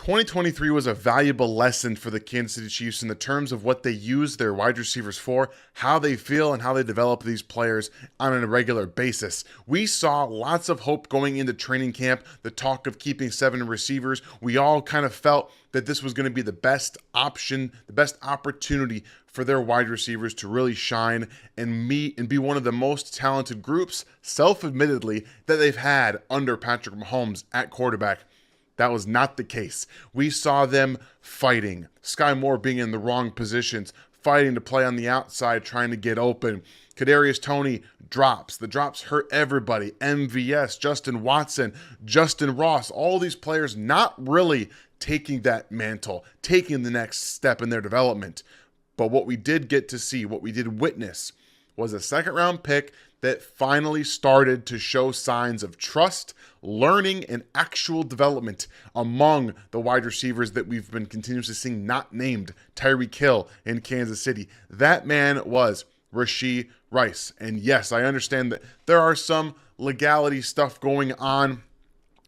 2023 was a valuable lesson for the Kansas City Chiefs in the terms of what they use their wide receivers for, how they feel, and how they develop these players on a regular basis. We saw lots of hope going into training camp, the talk of keeping 7 receivers. We all kind of felt that this was going to be the best option, the best opportunity for their wide receivers to really shine and meet and be one of the most talented groups, self-admittedly, that they've had under Patrick Mahomes at quarterback. That was not the case. We saw them fighting. Sky Moore being in the wrong positions, fighting to play on the outside, trying to get open. Kadarius Toney drops. The drops hurt everybody. MVS, Justin Watson, Justin Ross, all these players not really taking that mantle, taking the next step in their development. But what we did get to see, what we did witness, was a second-round pick that finally started to show signs of trust, learning, and actual development among the wide receivers that we've been continuously seeing not named Tyreek Hill in Kansas City. That man was Rashee Rice. And yes, I understand that there are some legality stuff going on.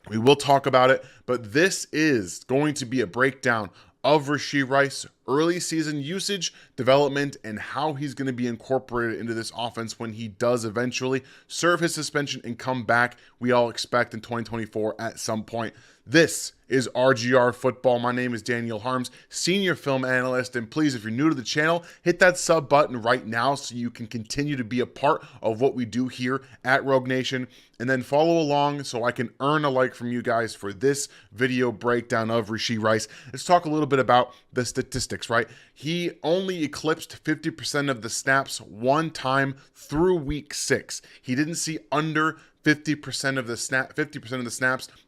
We will talk about it, but this is going to be a breakdown of Rashee Rice, early season usage, development, and how he's going to be incorporated into this offense when he does eventually serve his suspension and come back, we all expect in 2024 at some point. This is RGR Football. My name is Daniel Harms, Senior Film Analyst, and please, if you're new to the channel, hit that sub button right now so you can continue to be a part of what we do here at Rogue Nation, and then follow along so I can earn a like from you guys for this video breakdown of Rashee Rice. Let's talk a little bit about the statistics, right? He only eclipsed 50% of the snaps one time through week 6. He didn't see under 50% of the snaps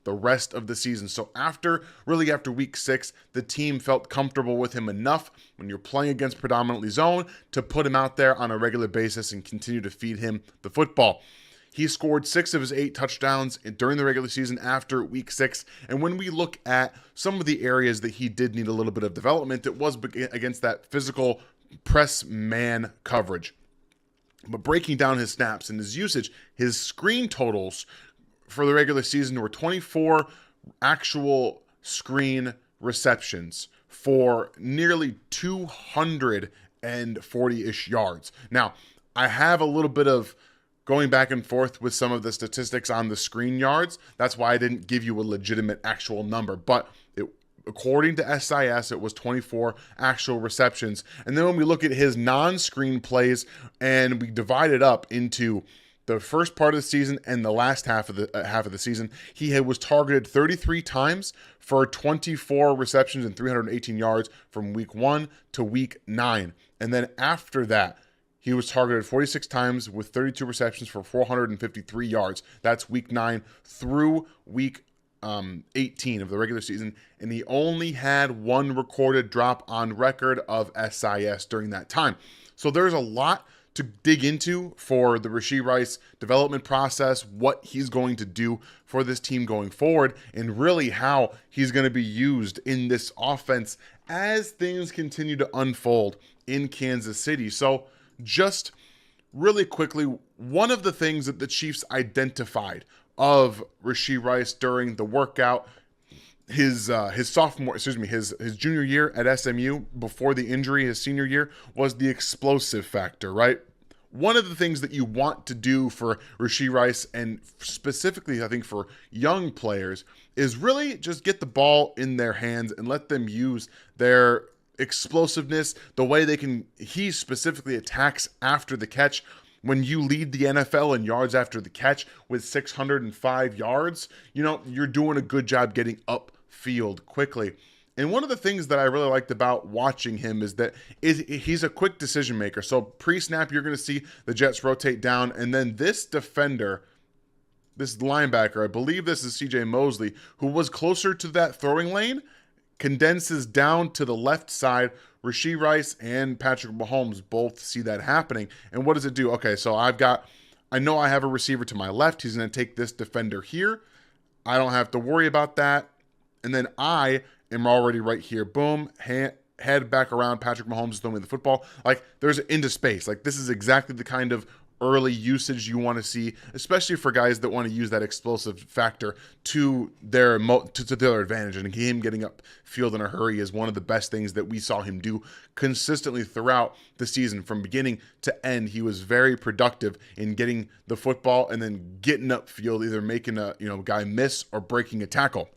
the rest of the season. So after week 6, the team felt comfortable with him enough when you're playing against predominantly zone to put him out there on a regular basis and continue to feed him the football. He scored 6 of his 8 touchdowns during the regular season after week 6. And when we look at some of the areas that he did need a little bit of development, it was against that physical press man coverage. But breaking down his snaps and his usage, his screen totals for the regular season were 24 actual screen receptions for nearly 240-ish yards. Now, I have a little bit of going back and forth with some of the statistics on the screen yards. That's why I didn't give you a legitimate actual number. But according to SIS, it was 24 actual receptions. And then when we look at his non-screen plays and we divide it up into the first part of the season and the last half of the season, he was targeted 33 times for 24 receptions and 318 yards from week 1 to week 9. And then after that, he was targeted 46 times with 32 receptions for 453 yards. That's week 9 through week 18 of the regular season, and he only had 1 recorded drop on record of SIS during that time. So there's a lot to dig into for the Rashee Rice development process, what he's going to do for this team going forward, and really how he's going to be used in this offense as things continue to unfold in Kansas City. So just really quickly, one of the things that the Chiefs identified of Rashee Rice during the workout, his junior year at SMU before the injury, his senior year, was the explosive factor, right? One of the things that you want to do for Rashee Rice, and specifically I think for young players, is really just get the ball in their hands and let them use their explosiveness, the way he specifically attacks after the catch. When you lead the NFL in yards after the catch with 605 yards, you're doing a good job getting upfield quickly. And one of the things that I really liked about watching him is that he's a quick decision maker. So pre-snap, you're going to see the Jets rotate down, and then this defender, this linebacker, I believe this is CJ Mosley, who was closer to that throwing lane, condenses down to the left side. Rashee Rice and Patrick Mahomes both see that happening. And what does it do? Okay, so I know I have a receiver to my left. He's going to take this defender here. I don't have to worry about that. And then I am already right here. Boom, head back around. Patrick Mahomes is throwing the football. Like, there's into space. Like, this is exactly the kind of early usage you want to see, especially for guys that want to use that explosive factor to their to their advantage. And him getting up field in a hurry is one of the best things that we saw him do consistently throughout the season. From beginning to end, he was very productive in getting the football and then getting up field, either making a guy miss or breaking a tackle.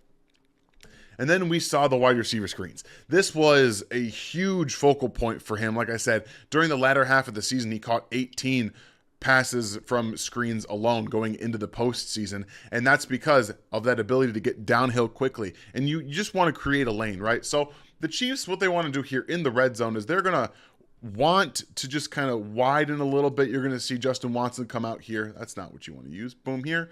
And then we saw the wide receiver screens. This was a huge focal point for him. Like I said, during the latter half of the season, he caught 18 passes from screens alone going into the postseason. And that's because of that ability to get downhill quickly. And you just want to create a lane, right? So the Chiefs, what they want to do here in the red zone is they're going to want to just kind of widen a little bit. You're going to see Justin Watson come out here. That's not what you want to use. Boom, here.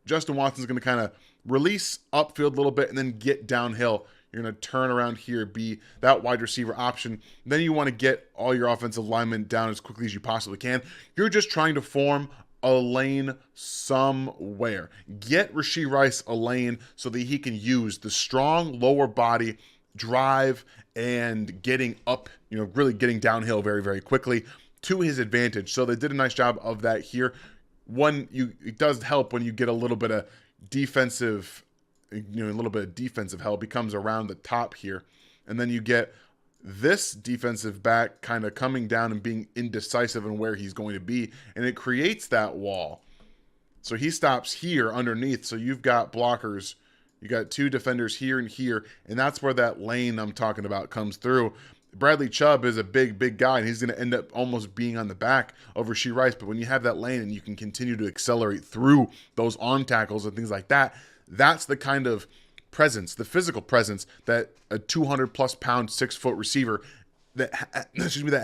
Justin Watson's going to kind of release upfield a little bit and then get downhill. You're going to turn around here, be that wide receiver option. Then you want to get all your offensive linemen down as quickly as you possibly can. You're just trying to form a lane somewhere. Get Rashee Rice a lane so that he can use the strong lower body drive and getting up, really getting downhill very, very quickly to his advantage. So they did a nice job of that here. It does help when you get a little bit of defensive, a little bit of defensive help. He comes around the top here, and then you get this defensive back kind of coming down and being indecisive in where he's going to be, and it creates that wall. So he stops here underneath. So you've got blockers, you got two defenders here and here, and that's where that lane I'm talking about comes through. Bradley Chubb is a big guy, and he's going to end up almost being on the back of Rashee Rice. But when you have that lane and you can continue to accelerate through those on tackles and things like that, that's the kind of presence, the physical presence that a 200+ pound 6-foot receiver that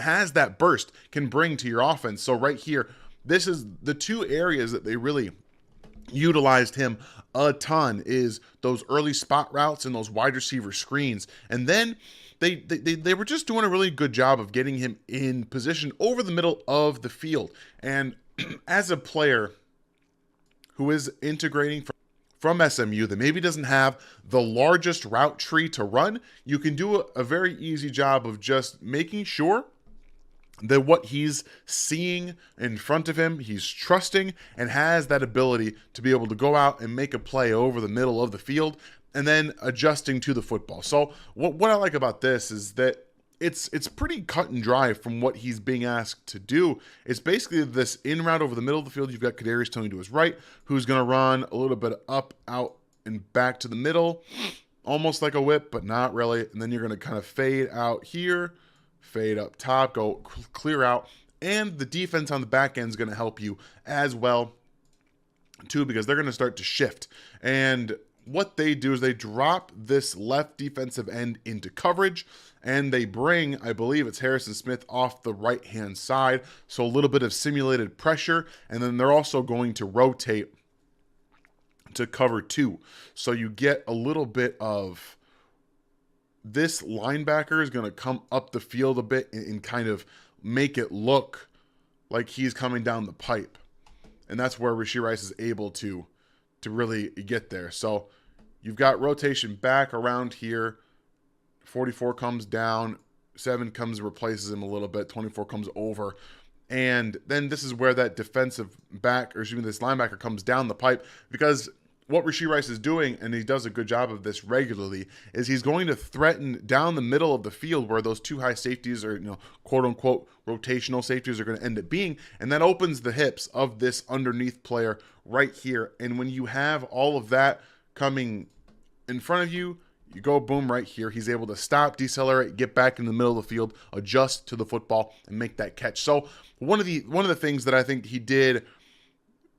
has that burst can bring to your offense. So right here, this is the two areas that they really utilized him a ton, is those early spot routes and those wide receiver screens. And then they were just doing a really good job of getting him in position over the middle of the field. And as a player who is integrating from SMU that maybe doesn't have the largest route tree to run, you can do a very easy job of just making sure that what he's seeing in front of him, he's trusting and has that ability to be able to go out and make a play over the middle of the field and then adjusting to the football. So what I like about this is that it's pretty cut and dry from what he's being asked to do. It's basically this in route over the middle of the field. You've got Kadarius Toney to his right, who's going to run a little bit up, out, and back to the middle, almost like a whip, but not really. And then you're going to kind of fade out here, fade up top, go clear out, and the defense on the back end is going to help you as well, too, because they're going to start to shift. And what they do is they drop this left defensive end into coverage, and they bring, I believe it's Harrison Smith, off the right-hand side. So a little bit of simulated pressure, and then they're also going to rotate to cover 2. So you get a little bit of this linebacker is going to come up the field a bit and kind of make it look like he's coming down the pipe. And that's where Rashee Rice is able to really get there. So you've got rotation back around here. 44 comes down, 7 comes, replaces him a little bit, 24 comes over. And then this is where that defensive back, or excuse me, this linebacker comes down the pipe, because what Rashee Rice is doing, and he does a good job of this regularly, is he's going to threaten down the middle of the field where those two high safeties or, quote unquote, rotational safeties are going to end up being. And that opens the hips of this underneath player right here. And when you have all of that coming in front of you, you go boom right here. He's able to stop, decelerate, get back in the middle of the field, adjust to the football, and make that catch. So one of the things that I think he did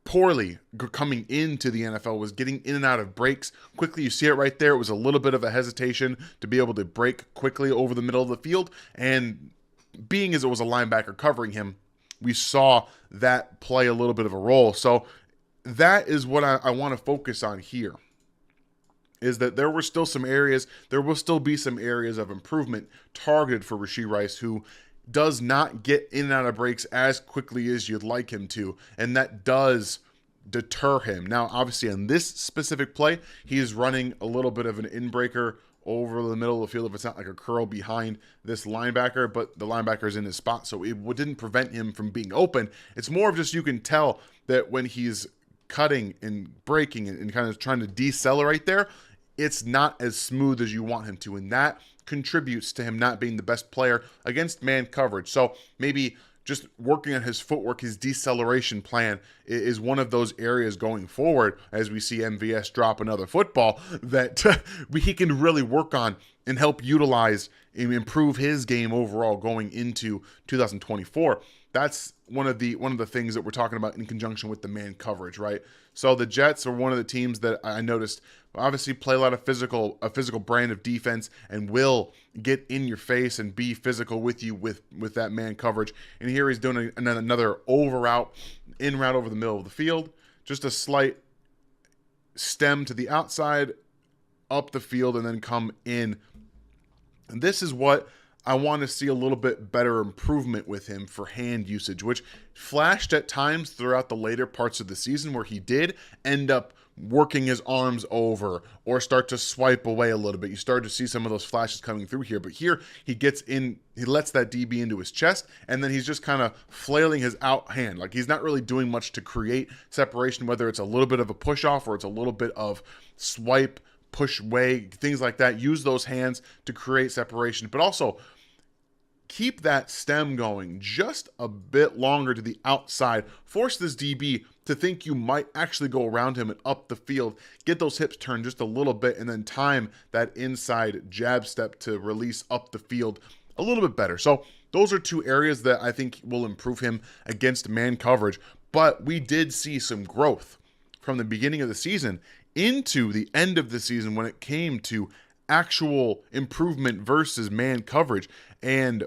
poorly coming into the NFL was getting in and out of breaks quickly. You see it right there. It was a little bit of a hesitation to be able to break quickly over the middle of the field. And being as it was a linebacker covering him, we saw that play a little bit of a role. So that is what I want to focus on here, is that there will still be some areas of improvement targeted for Rashee Rice, who does not get in and out of breaks as quickly as you'd like him to. And that does deter him. Now, obviously, on this specific play, he is running a little bit of an in-breaker over the middle of the field if it's not like a curl behind this linebacker, but the linebacker is in his spot, so it didn't prevent him from being open. It's more of just you can tell that when he's cutting and breaking and kind of trying to decelerate there, it's not as smooth as you want him to, and that contributes to him not being the best player against man coverage. So maybe just working on his footwork, his deceleration plan is one of those areas going forward as we see MVS drop another football that he can really work on and help utilize and improve his game overall going into 2024. That's one of the things that we're talking about in conjunction with the man coverage, right? So the Jets are one of the teams that I noticed obviously play a physical brand of defense and will get in your face and be physical with you with that man coverage. And here he's doing another in route over the middle of the field, just a slight stem to the outside, up the field, and then come in. And this is what I want to see a little bit better improvement with him for hand usage, which flashed at times throughout the later parts of the season where he did end up working his arms over or start to swipe away a little bit. You started to see some of those flashes coming through here, but here he gets in, he lets that DB into his chest, and then he's just kind of flailing his out hand. Like he's not really doing much to create separation, whether it's a little bit of a push off or it's a little bit of swipe, push away, things like that. Use those hands to create separation, but also keep that stem going just a bit longer to the outside. Force this DB to think you might actually go around him and up the field. Get those hips turned just a little bit and then time that inside jab step to release up the field a little bit better. So those are two areas that I think will improve him against man coverage. But we did see some growth from the beginning of the season into the end of the season when it came to actual improvement versus man coverage. And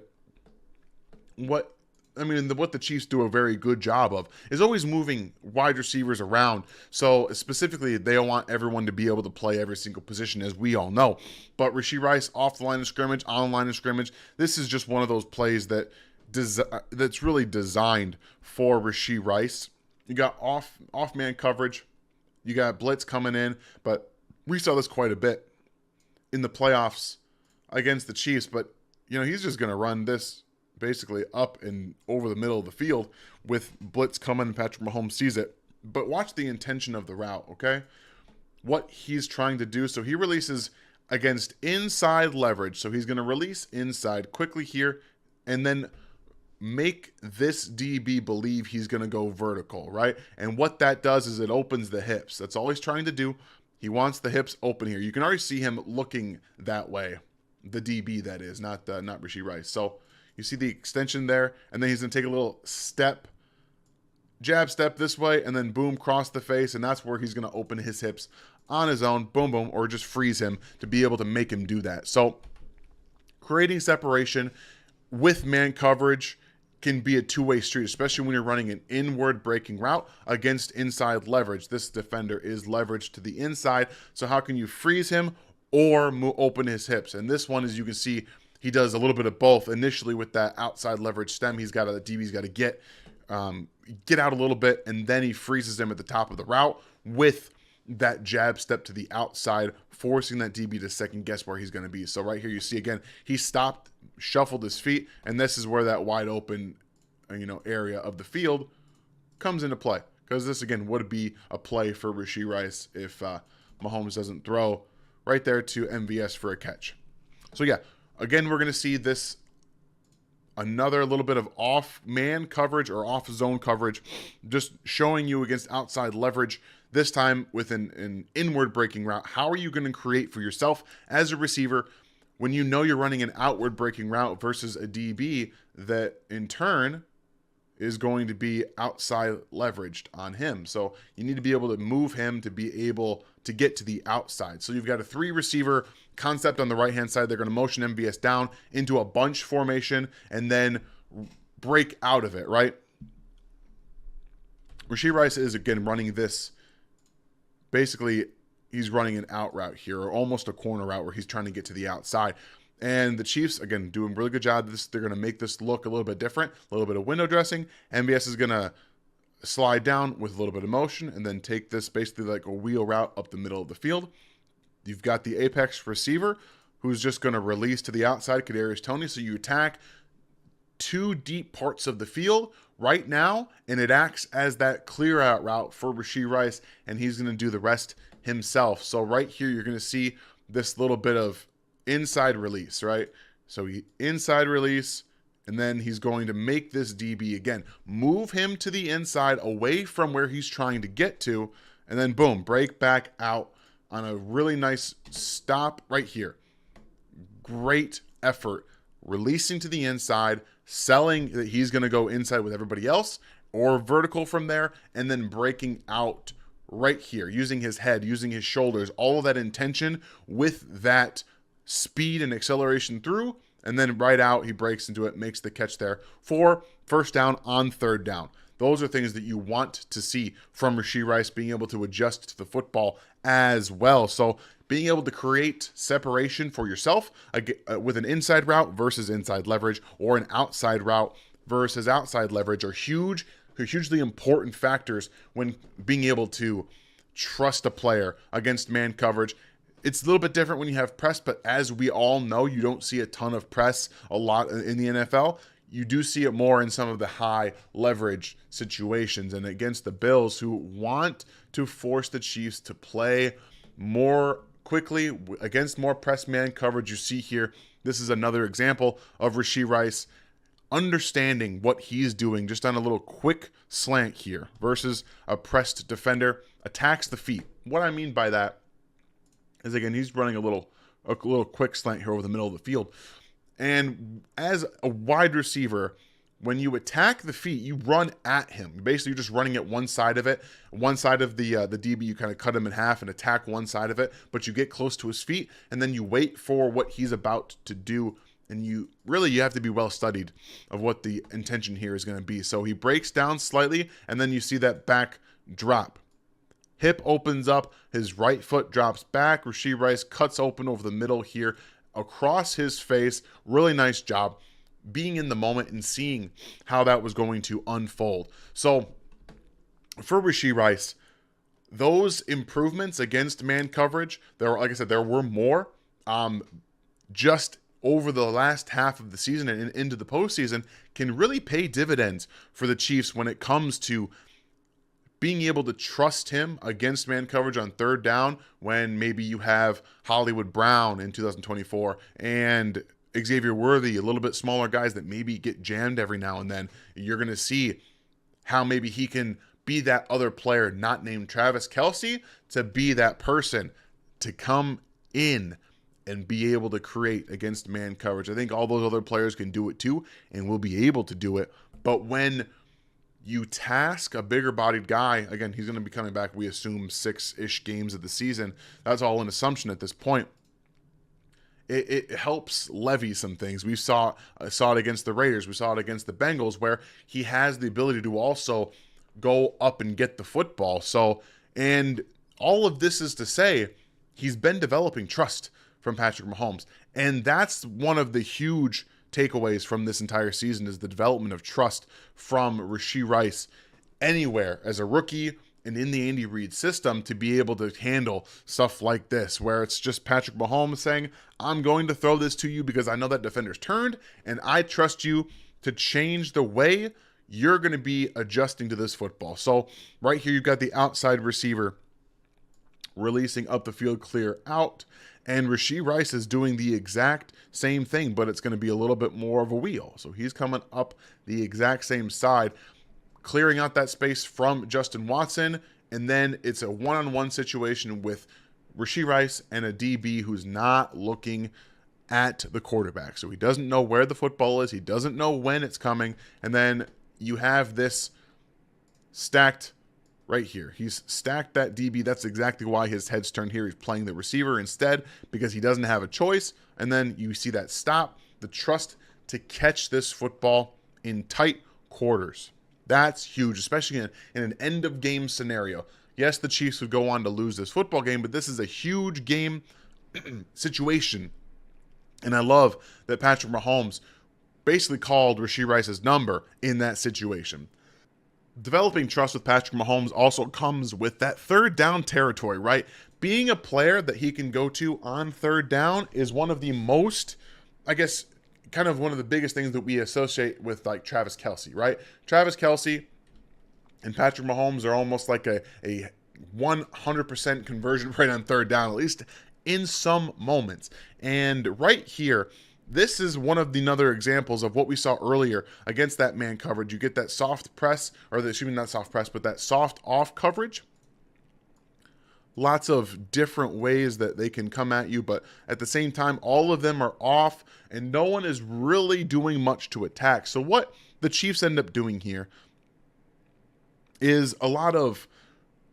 what the Chiefs do a very good job of is always moving wide receivers around. So specifically, they don't want everyone to be able to play every single position, as we all know. But Rashee Rice off the line of scrimmage, on the line of scrimmage, this is just one of those plays that's really designed for Rashee Rice. You got off man coverage, you got blitz coming in, but we saw this quite a bit in the playoffs against the Chiefs. But he's just going to run this basically up and over the middle of the field with blitz coming and Patrick Mahomes sees it. But watch the intention of the route, okay? What he's trying to do. So he releases against inside leverage. So he's going to release inside quickly here and then make this DB believe he's going to go vertical, right? And what that does is it opens the hips. That's all he's trying to do. He wants the hips open here. You can already see him looking that way. The DB, that is, not Rashee Rice. So you see the extension there, and then he's going to take a little jab step this way, and then boom, cross the face, and that's where he's going to open his hips on his own, boom, boom, or just freeze him to be able to make him do that. So creating separation with man coverage can be a two-way street, especially when you're running an inward breaking route against inside leverage. This defender is leveraged to the inside, so how can you freeze him or open his hips? And this one, as you can see, he does a little bit of both. Initially with that outside leverage stem, the DB's got to get out a little bit, and then he freezes him at the top of the route with that jab step to the outside, forcing that DB to second guess where he's going to be. So right here you see again, he stopped, shuffled his feet, and this is where that wide open area of the field comes into play. Because this again would be a play for Rashee Rice if Mahomes doesn't throw right there to MVS for a catch. So yeah, again, we're going to see this another little bit of off man coverage or off zone coverage, just showing you against outside leverage, this time with an inward breaking route. How are you going to create for yourself as a receiver when you know you're running an outward breaking route versus a DB that in turn is going to be outside leveraged on him? So you need to be able to move him to be able to get to the outside. So you've got a 3 receiver concept on the right hand side. They're going to motion MVS down into a bunch formation and then break out of it, right? Rashee Rice is again running this. Basically, he's running an out route here, or almost a corner route where he's trying to get to the outside. And the Chiefs, again, doing a really good job. They're going to make this look a little bit different, a little bit of window dressing. MVS is going to slide down with a little bit of motion, and then take this basically like a wheel route up the middle of the field. You've got the apex receiver who's just going to release to the outside, Kadarius Toney. So you attack two deep parts of the field right now, and it acts as that clear out route for Rashee Rice, and he's going to do the rest himself. So right here, you're going to see this little bit of inside release, right? So he inside release, and then he's going to make this DB again, move him to the inside away from where he's trying to get to, and then boom, break back out on a really nice stop right here. Great effort, releasing to the inside, selling that he's going to go inside with everybody else or vertical from there, and then breaking out right here, using his head, using his shoulders, all of that intention with that speed and acceleration through, and then right out, he breaks into it, makes the catch there for first down on third down. Those are things that you want to see from Rashee Rice, being able to adjust to the football as well. So being able to create separation for yourself with an inside route versus inside leverage, or an outside route versus outside leverage, are hugely important factors when being able to trust a player against man coverage. It's a little bit different when you have press, but as we all know, you don't see a ton of press a lot in the NFL. You do see it more in some of the high leverage situations, and against the Bills, who want to force the Chiefs to play more quickly against more press man coverage. You see here, this is another example of Rashee Rice understanding what he's doing just on a little quick slant here versus a pressed defender. Attacks the feet. What I mean by that is, again, he's running a little quick slant here over the middle of the field. And as a wide receiver, when you attack the feet, you run at him. Basically, you're just running at one side of it. One side of the DB, you kind of cut him in half and attack one side of it, but you get close to his feet, and then you wait for what he's about to do. And you have to be well studied of what the intention here is going to be. So he breaks down slightly, and then you see that back drop. Hip opens up, his right foot drops back. Rashee Rice cuts open over the middle here, across his face. Really nice job being in the moment and seeing how that was going to unfold. So for Rashee Rice, those improvements against man coverage, like I said, there were more. Just over the last half of the season and into the postseason, can really pay dividends for the Chiefs when it comes to being able to trust him against man coverage on third down, when maybe you have Hollywood Brown in 2024 and Xavier Worthy, a little bit smaller guys that maybe get jammed every now and then. You're going to see how maybe he can be that other player not named Travis Kelce, to be that person to come in and be able to create against man coverage. I think all those other players can do it too, and will be able to do it. But when you task a bigger bodied guy, again, he's going to be coming back, we assume, 6-ish games of the season. That's all an assumption at this point. It helps levy some things. We saw it against the Raiders. We saw it against the Bengals, where he has the ability to also go up and get the football. So, and all of this is to say, he's been developing trust from Patrick Mahomes. And that's one of the huge takeaways from this entire season, is the development of trust from Rashee Rice anywhere as a rookie and in the Andy Reid system, to be able to handle stuff like this, where it's just Patrick Mahomes saying, I'm going to throw this to you because I know that defender's turned, and I trust you to change the way you're going to be adjusting to this football. So right here, you've got the outside receiver releasing up the field, clear out. And Rashee Rice is doing the exact same thing, but it's going to be a little bit more of a wheel. So he's coming up the exact same side, clearing out that space from Justin Watson. And then it's a one-on-one situation with Rashee Rice and a DB who's not looking at the quarterback. So he doesn't know where the football is. He doesn't know when it's coming. And then you have this stacked right here. He's stacked that DB. That's exactly why his head's turned here. He's playing the receiver instead because he doesn't have a choice. And then you see that stop, the trust to catch this football in tight quarters. That's huge, especially in an end-of-game scenario. Yes, the Chiefs would go on to lose this football game, but this is a huge game situation. And I love that Patrick Mahomes basically called Rashee Rice's number in that situation. Developing trust with Patrick Mahomes also comes with that third down territory, right? Being a player that he can go to on third down is one of the most, I guess, kind of one of the biggest things that we associate with like Travis Kelce, right? Travis Kelce and Patrick Mahomes are almost like a 100% conversion rate on third down, at least in some moments. And right here, this is one of the other examples of what we saw earlier against that man coverage. You get that soft press, or excuse me, not soft press, but that soft off coverage. Lots of different ways that they can come at you, but at the same time, all of them are off, and no one is really doing much to attack. So what the Chiefs end up doing here is a lot of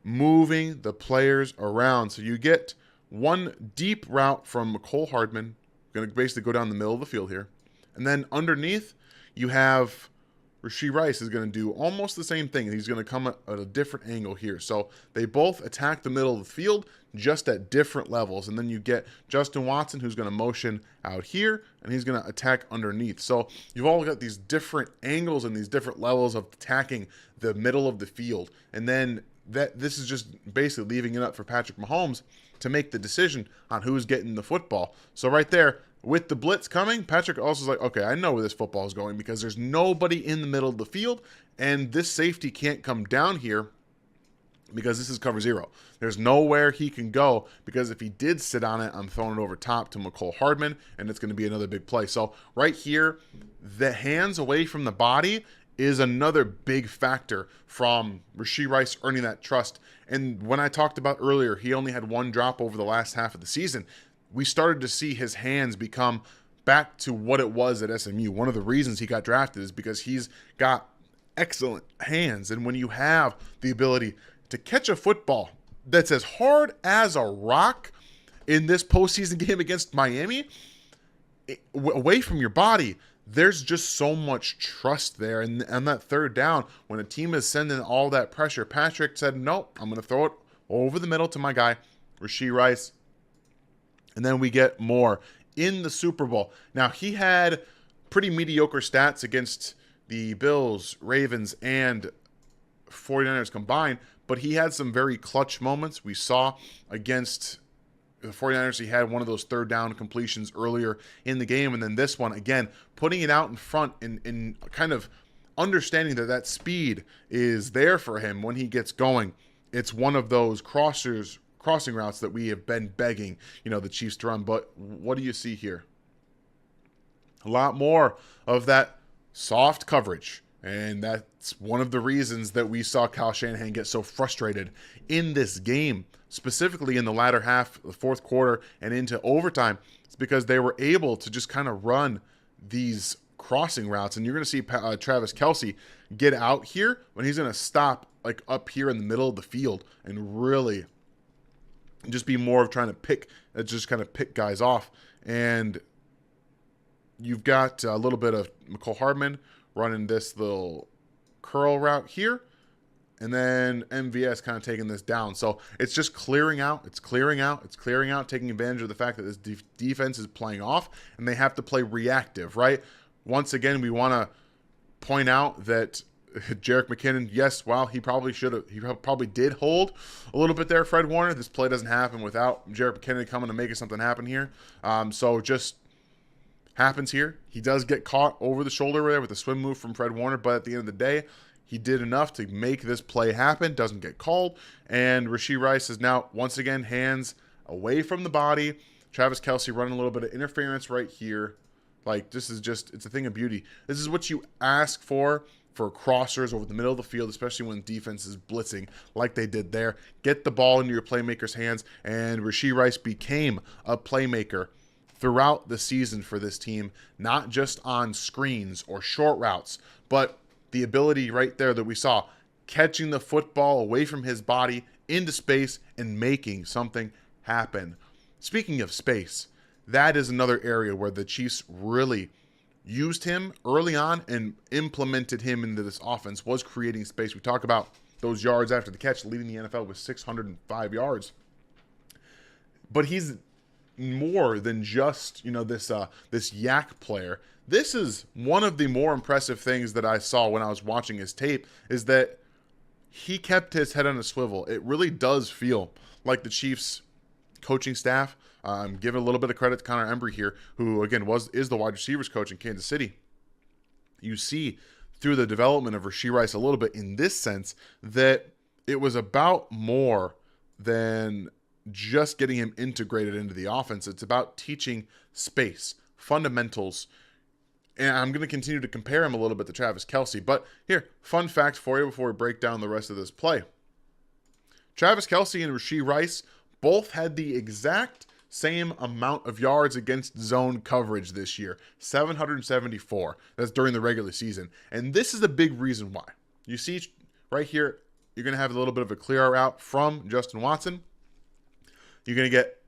moving the players around. So you get one deep route from Mecole Hardman, going to basically go down the middle of the field here. And then underneath, you have Rashee Rice is going to do almost the same thing. He's going to come at a different angle here. So they both attack the middle of the field just at different levels. And then you get Justin Watson, who's going to motion out here, and he's going to attack underneath. So you've all got these different angles and these different levels of attacking the middle of the field. And then this is just basically leaving it up for Patrick Mahomes to make the decision on who's getting the football. So right there, with the blitz coming, Patrick also is like, okay, I know where this football is going because there's nobody in the middle of the field, and this safety can't come down here because this is cover zero. There's nowhere he can go because if he did sit on it, I'm throwing it over top to Mecole Hardman, and it's going to be another big play. So right here, the hands away from the body is another big factor from Rashee Rice earning that trust. And when I talked about earlier, he only had one drop over the last half of the season. We started to see his hands become back to what it was at SMU. One of the reasons he got drafted is because he's got excellent hands. And when you have the ability to catch a football that's as hard as a rock in this postseason game against Miami, away from your body, there's just so much trust there. And on that third down, when a team is sending all that pressure, Patrick said, nope, I'm going to throw it over the middle to my guy, Rashee Rice. And then we get more in the Super Bowl. Now, he had pretty mediocre stats against the Bills, Ravens, and 49ers combined, but he had some very clutch moments. We saw against the 49ers, he had one of those third down completions earlier in the game. And then this one, again, putting it out in front and kind of understanding that speed is there for him when he gets going. It's one of those crossing routes that we have been begging, the Chiefs to run. But what do you see here? A lot more of that soft coverage. And that's one of the reasons that we saw Kyle Shanahan get so frustrated in this game, specifically in the latter half, the fourth quarter, and into overtime. It's because they were able to just kind of run these crossing routes. And you're going to see Travis Kelce get out here when he's going to stop like up here in the middle of the field and really just be more of trying to pick guys off. And you've got a little bit of Mecole Hardman running this little curl route here, and then MVS kind of taking this down. So it's just clearing out, taking advantage of the fact that this defense is playing off, and they have to play reactive, right? Once again, we want to point out that Jerick McKinnon, yes, while he probably did hold a little bit there, Fred Warner. This play doesn't happen without Jerick McKinnon coming to make something happen here. So just happens here. He does get caught over the shoulder there with a swim move from Fred Warner, but at the end of the day, he did enough to make this play happen, doesn't get called, and Rashee Rice is now, once again, hands away from the body. Travis Kelce running a little bit of interference right here. Like, this is just, it's a thing of beauty. This is what you ask for crossers over the middle of the field, especially when defense is blitzing like they did there. Get the ball into your playmaker's hands, and Rashee Rice became a playmaker throughout the season for this team, not just on screens or short routes, but the ability right there that we saw, catching the football away from his body into space and making something happen. Speaking of space, that is another area where the Chiefs really used him early on and implemented him into this offense, was creating space. We talk about those yards after the catch, leading the NFL with 605 yards. But he's more than just, this yak player. This is one of the more impressive things that I saw when I was watching his tape, is that he kept his head on a swivel. It really does feel like the Chiefs coaching staff, give a little bit of credit to Connor Embry here, who again is the wide receivers coach in Kansas City. You see through the development of Rashee Rice a little bit in this sense that it was about more than just getting him integrated into the offense. It's about teaching space, fundamentals, and I'm going to continue to compare him a little bit to Travis Kelce. But here, fun fact for you before we break down the rest of this play. Travis Kelce and Rashee Rice both had the exact same amount of yards against zone coverage this year, 774. That's during the regular season. And this is a big reason why. You see right here, you're going to have a little bit of a clear route from Justin Watson. You're going to get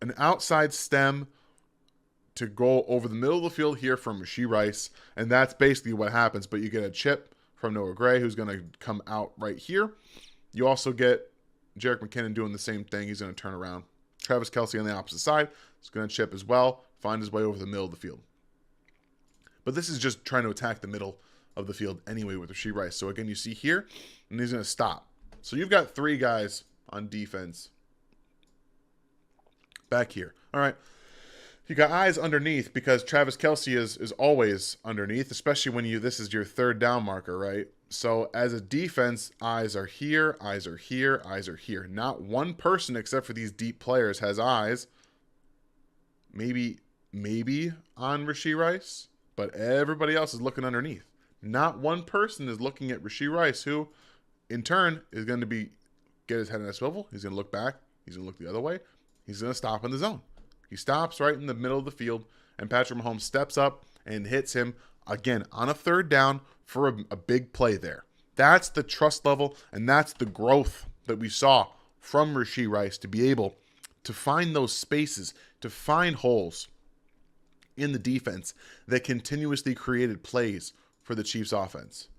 an outside stem to go over the middle of the field here from Rashee Rice. And that's basically what happens. But you get a chip from Noah Gray, who's going to come out right here. You also get Jerick McKinnon doing the same thing. He's going to turn around. Travis Kelce on the opposite side is going to chip as well, find his way over the middle of the field. But this is just trying to attack the middle of the field anyway with Rashee Rice. So again, you see here, and he's going to stop. So you've got three guys on defense back here. All right. You got eyes underneath because Travis Kelce is always underneath, especially when this is your third down marker, right? So as a defense, eyes are here, eyes are here, eyes are here. Not one person except for these deep players has eyes. Maybe on Rashee Rice, but everybody else is looking underneath. Not one person is looking at Rashee Rice, who in turn is going to get his head in a swivel. He's going to look back. He's going to look the other way. He's going to stop in the zone. He stops right in the middle of the field, and Patrick Mahomes steps up and hits him again on a third down for a big play there. That's the trust level, and that's the growth that we saw from Rashee Rice to be able to find those spaces, to find holes in the defense that continuously created plays for the Chiefs offense.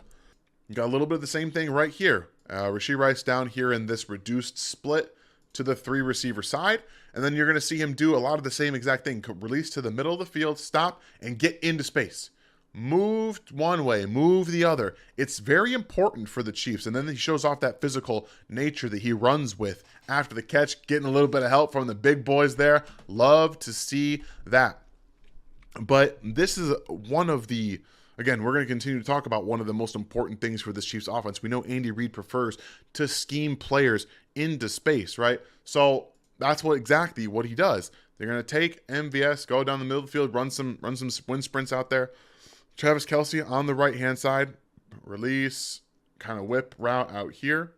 You got a little bit of the same thing right here. Rashee Rice down here in this reduced split to the three receiver side. And then you're going to see him do a lot of the same exact thing. Release to the middle of the field, stop, and get into space. Move one way, move the other. It's very important for the Chiefs. And then he shows off that physical nature that he runs with after the catch, getting a little bit of help from the big boys there. Love to see that. But this is one of the, again, we're going to continue to talk about one of the most important things for this Chiefs offense. We know Andy Reid prefers to scheme players into space, right? So that's exactly what he does. They're going to take MVS, go down the middle of the field, run some wind sprints out there. Travis Kelce on the right-hand side, release, kind of whip route out here.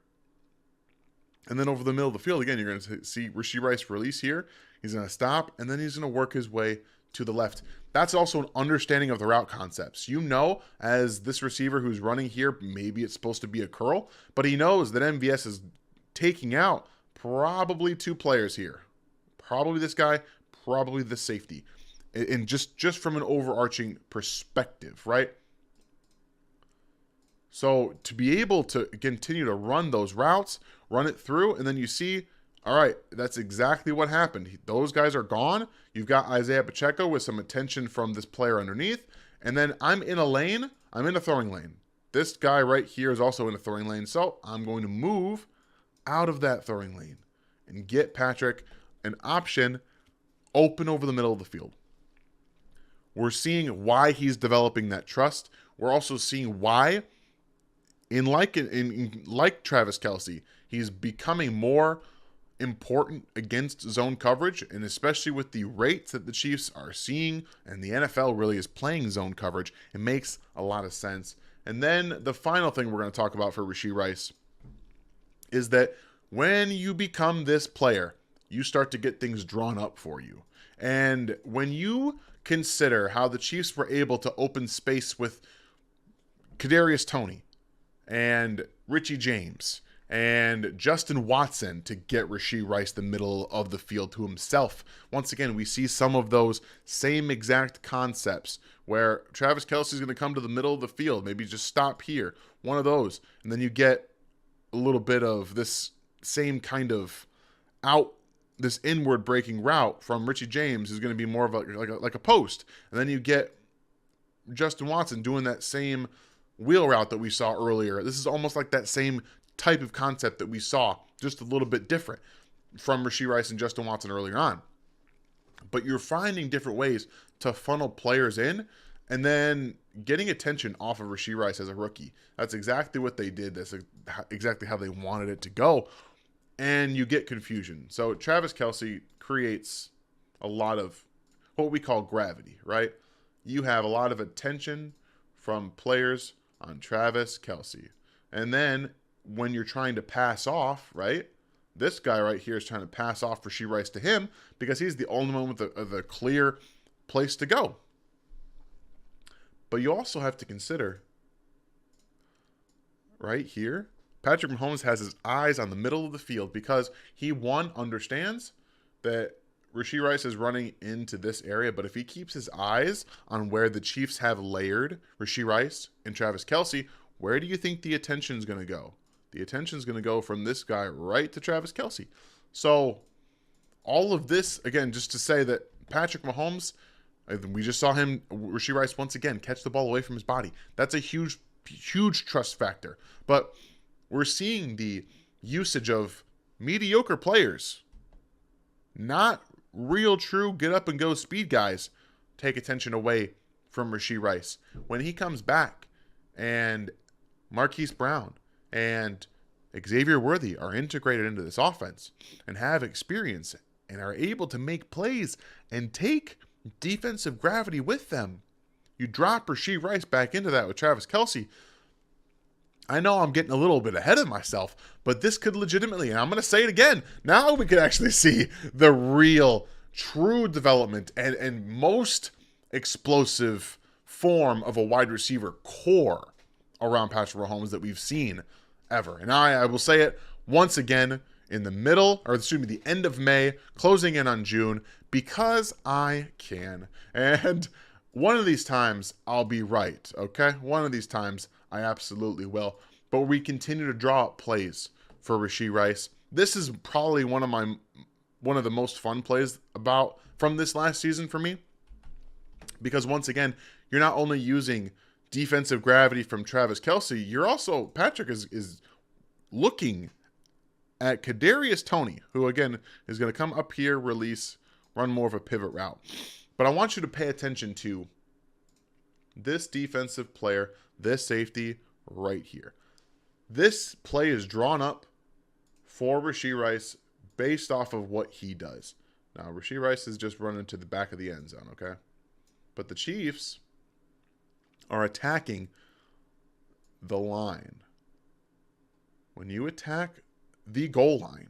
And then over the middle of the field, again, you're going to see Rashee Rice release here. He's going to stop, and then he's going to work his way to the left. That's also an understanding of the route concepts. You know, as this receiver who's running here, maybe it's supposed to be a curl, but he knows that MVS is taking out probably two players here. Probably this guy, probably the safety. And just from an overarching perspective, right? So to be able to continue to run those routes, run it through, and then you see, all right, that's exactly what happened. Those guys are gone. You've got Isaiah Pacheco with some attention from this player underneath. And then I'm in a lane. I'm in a throwing lane. This guy right here is also in a throwing lane. So I'm going to move out of that throwing lane and get Patrick an option open over the middle of the field. We're seeing why he's developing that trust. We're also seeing why, like Travis Kelce, he's becoming more important against zone coverage, and especially with the rates that the Chiefs are seeing, and the NFL really is playing zone coverage. It makes a lot of sense. And then the final thing we're going to talk about for Rashee Rice is that when you become this player, you start to get things drawn up for you. And when you consider how the Chiefs were able to open space with Kadarius Toney and Richie James and Justin Watson to get Rashee Rice the middle of the field to himself. Once again, we see some of those same exact concepts where Travis Kelce is going to come to the middle of the field, maybe just stop here, one of those, and then you get a little bit of this same kind of this inward breaking route from Richie James is going to be more of like a post. And then you get Justin Watson doing that same wheel route that we saw earlier. This is almost like that same type of concept that we saw, just a little bit different from Rashee Rice and Justin Watson earlier on. But you're finding different ways to funnel players in and then getting attention off of Rashee Rice as a rookie. That's exactly what they did. That's exactly how they wanted it to go. And you get confusion. So Travis Kelce creates a lot of what we call gravity, right? You have a lot of attention from players on Travis Kelce. And then when you're trying to pass off, right? This guy right here is trying to pass off Rashee Rice to him because he's the only one with the clear place to go. But you also have to consider, right here, Patrick Mahomes has his eyes on the middle of the field because he, one, understands that Rashee Rice is running into this area, but if he keeps his eyes on where the Chiefs have layered Rashee Rice and Travis Kelce, where do you think the attention is going to go? The attention is going to go from this guy right to Travis Kelce. So all of this, again, just to say that Patrick Mahomes, we just saw him, Rashee Rice, once again, catch the ball away from his body. That's a huge, huge trust factor. But we're seeing the usage of mediocre players, not real true get up and go speed guys, take attention away from Rashee Rice. When he comes back and Marquise Brown and Xavier Worthy are integrated into this offense and have experience and are able to make plays and take defensive gravity with them, you drop Rashee Rice back into that with Travis Kelce. I know I'm getting a little bit ahead of myself, but this could legitimately, and I'm going to say it again, now we could actually see the real, true development and most explosive form of a wide receiver core around Patrick Mahomes that we've seen ever. And I will say it once again in the end of May, closing in on June, because I can. And one of these times I'll be right, okay? One of these times I absolutely will. But we continue to draw up plays for Rashee Rice. This is probably one of the most fun plays from this last season for me. Because once again, you're not only using defensive gravity from Travis Kelce, you're also, Patrick is looking at Kadarius Toney, who again is going to come up here, release, run more of a pivot route. But I want you to pay attention to this defensive player, this safety right here. This play is drawn up for Rashee Rice based off of what he does. Now, Rashee Rice is just running to the back of the end zone, okay? But the Chiefs are attacking the line. When you attack the goal line,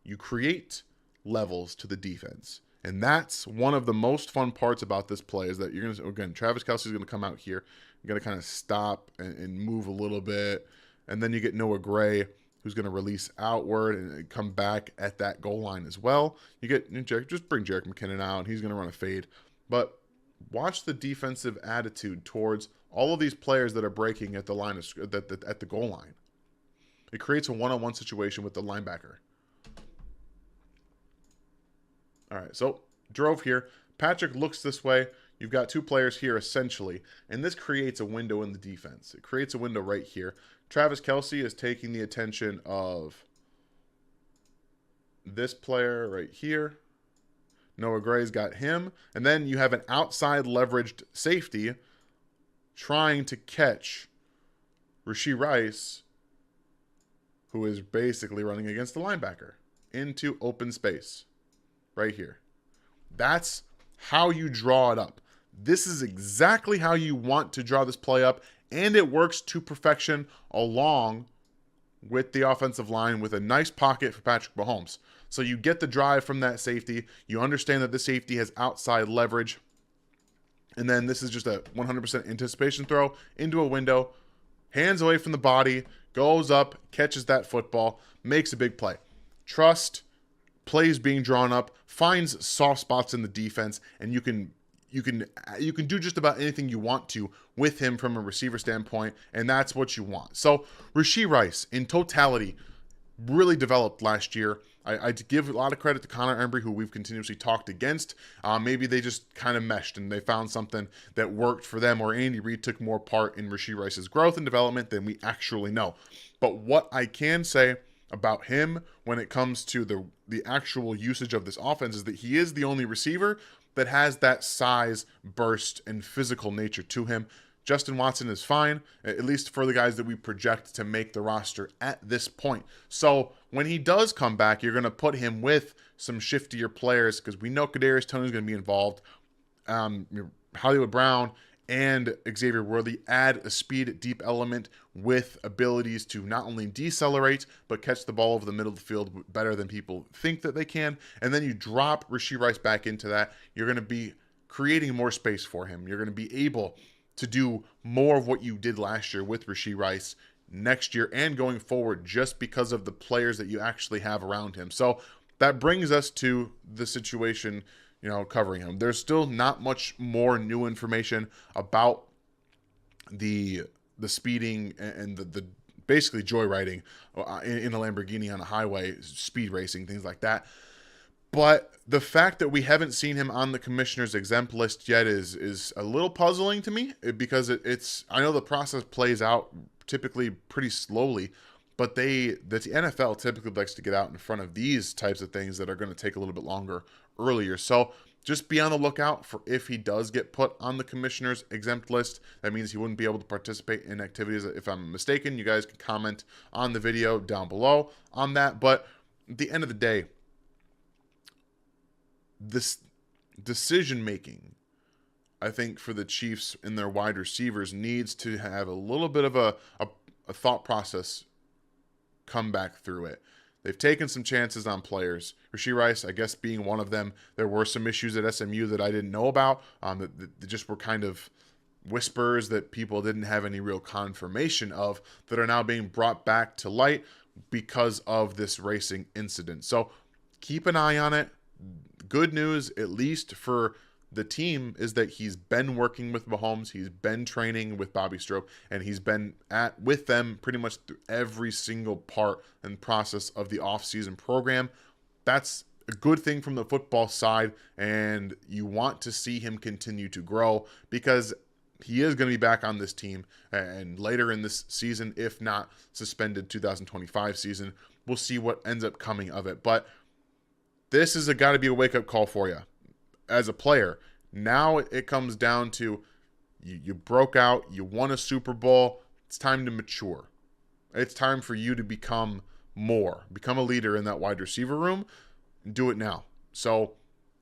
you create levels to the defense. And that's one of the most fun parts about this play is that you're going to, again, Travis Kelce is going to come out here. You're going to kind of stop and move a little bit. And then you get Noah Gray, who's going to release outward and come back at that goal line as well. You get, just bring Jerick McKinnon out. He's going to run a fade. But watch the defensive attitude towards all of these players that are breaking at the line at the goal line. It creates a one-on-one situation with the linebacker. All right, so drove here. Patrick looks this way. You've got two players here essentially, and this creates a window in the defense. It creates a window right here. Travis Kelce is taking the attention of this player right here. Noah Gray's got him. And then you have an outside leveraged safety trying to catch Rashee Rice, who is basically running against the linebacker into open space right here. That's how you draw it up. This is exactly how you want to draw this play up, and it works to perfection along with the offensive line with a nice pocket for Patrick Mahomes. So you get the drive from that safety. You understand that the safety has outside leverage. And then this is just a 100% anticipation throw into a window, hands away from the body, goes up, catches that football, makes a big play. Trust, plays being drawn up, finds soft spots in the defense, and you can do just about anything you want to with him from a receiver standpoint, and that's what you want. So Rashee Rice, in totality, really developed last year. I give a lot of credit to Connor Embry, who we've continuously talked against. Maybe they just kind of meshed and they found something that worked for them, or Andy Reid took more part in Rashee Rice's growth and development than we actually know. But what I can say about him when it comes to the actual usage of this offense is that he is the only receiver that has that size, burst, and physical nature to him. Justin Watson is fine, at least for the guys that we project to make the roster at this point. So when he does come back, you're going to put him with some shiftier players because we know Kadarius Toney is going to be involved. Hollywood Brown and Xavier Worthy add a speed deep element with abilities to not only decelerate, but catch the ball over the middle of the field better than people think that they can. And then you drop Rashee Rice back into that. You're going to be creating more space for him. You're going to be able to do more of what you did last year with Rashee Rice next year and going forward just because of the players that you actually have around him. So that brings us to the situation, covering him. There's still not much more new information about the speeding and the basically joyriding in a Lamborghini on a highway, speed racing, things like that. But the fact that we haven't seen him on the commissioner's exempt list yet is a little puzzling to me, because it's I know the process plays out typically pretty slowly, but the NFL typically likes to get out in front of these types of things that are going to take a little bit longer earlier. So just be on the lookout for if he does get put on the commissioner's exempt list. That means he wouldn't be able to participate in activities. If I'm mistaken, you guys can comment on the video down below on that. But at the end of the day, this decision making, I think, for the Chiefs and their wide receivers needs to have a little bit of a thought process come back through it. They've taken some chances on players. Rashee Rice, I guess, being one of them. There were some issues at SMU that I didn't know about, that just were kind of whispers that people didn't have any real confirmation of, that are now being brought back to light because of this racing incident. So keep an eye on it. Good news, at least for the team, is that he's been working with Mahomes, he's been training with Bobby Strope, and he's been with them pretty much through every single part and process of the offseason program. That's a good thing from the football side, and you want to see him continue to grow, because he is going to be back on this team, and later in this season, if not suspended 2025 season, we'll see what ends up coming of it. But this is got to be a wake-up call for you as a player. Now it comes down to you broke out, you won a Super Bowl. It's time to mature. It's time for you to become a leader in that wide receiver room. And do it now. So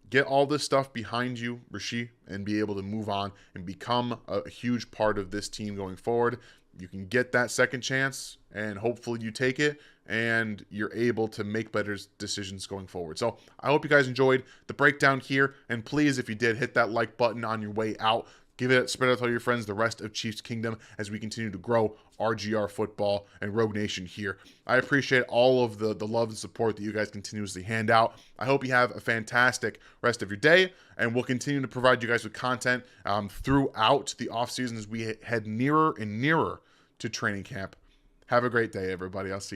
get all this stuff behind you, Rashee, and be able to move on and become a huge part of this team going forward. You can get that second chance, and hopefully you take it, and you're able to make better decisions going forward. So I hope you guys enjoyed the breakdown here, and please, if you did, hit that like button on your way out. Spread it out to all your friends, the rest of Chiefs Kingdom, as we continue to grow RGR football and Rogue Nation here. I appreciate all of the love and support that you guys continuously hand out. I hope you have a fantastic rest of your day, and we'll continue to provide you guys with content throughout the offseason as we head nearer and nearer to training camp. Have a great day, everybody. I'll see you.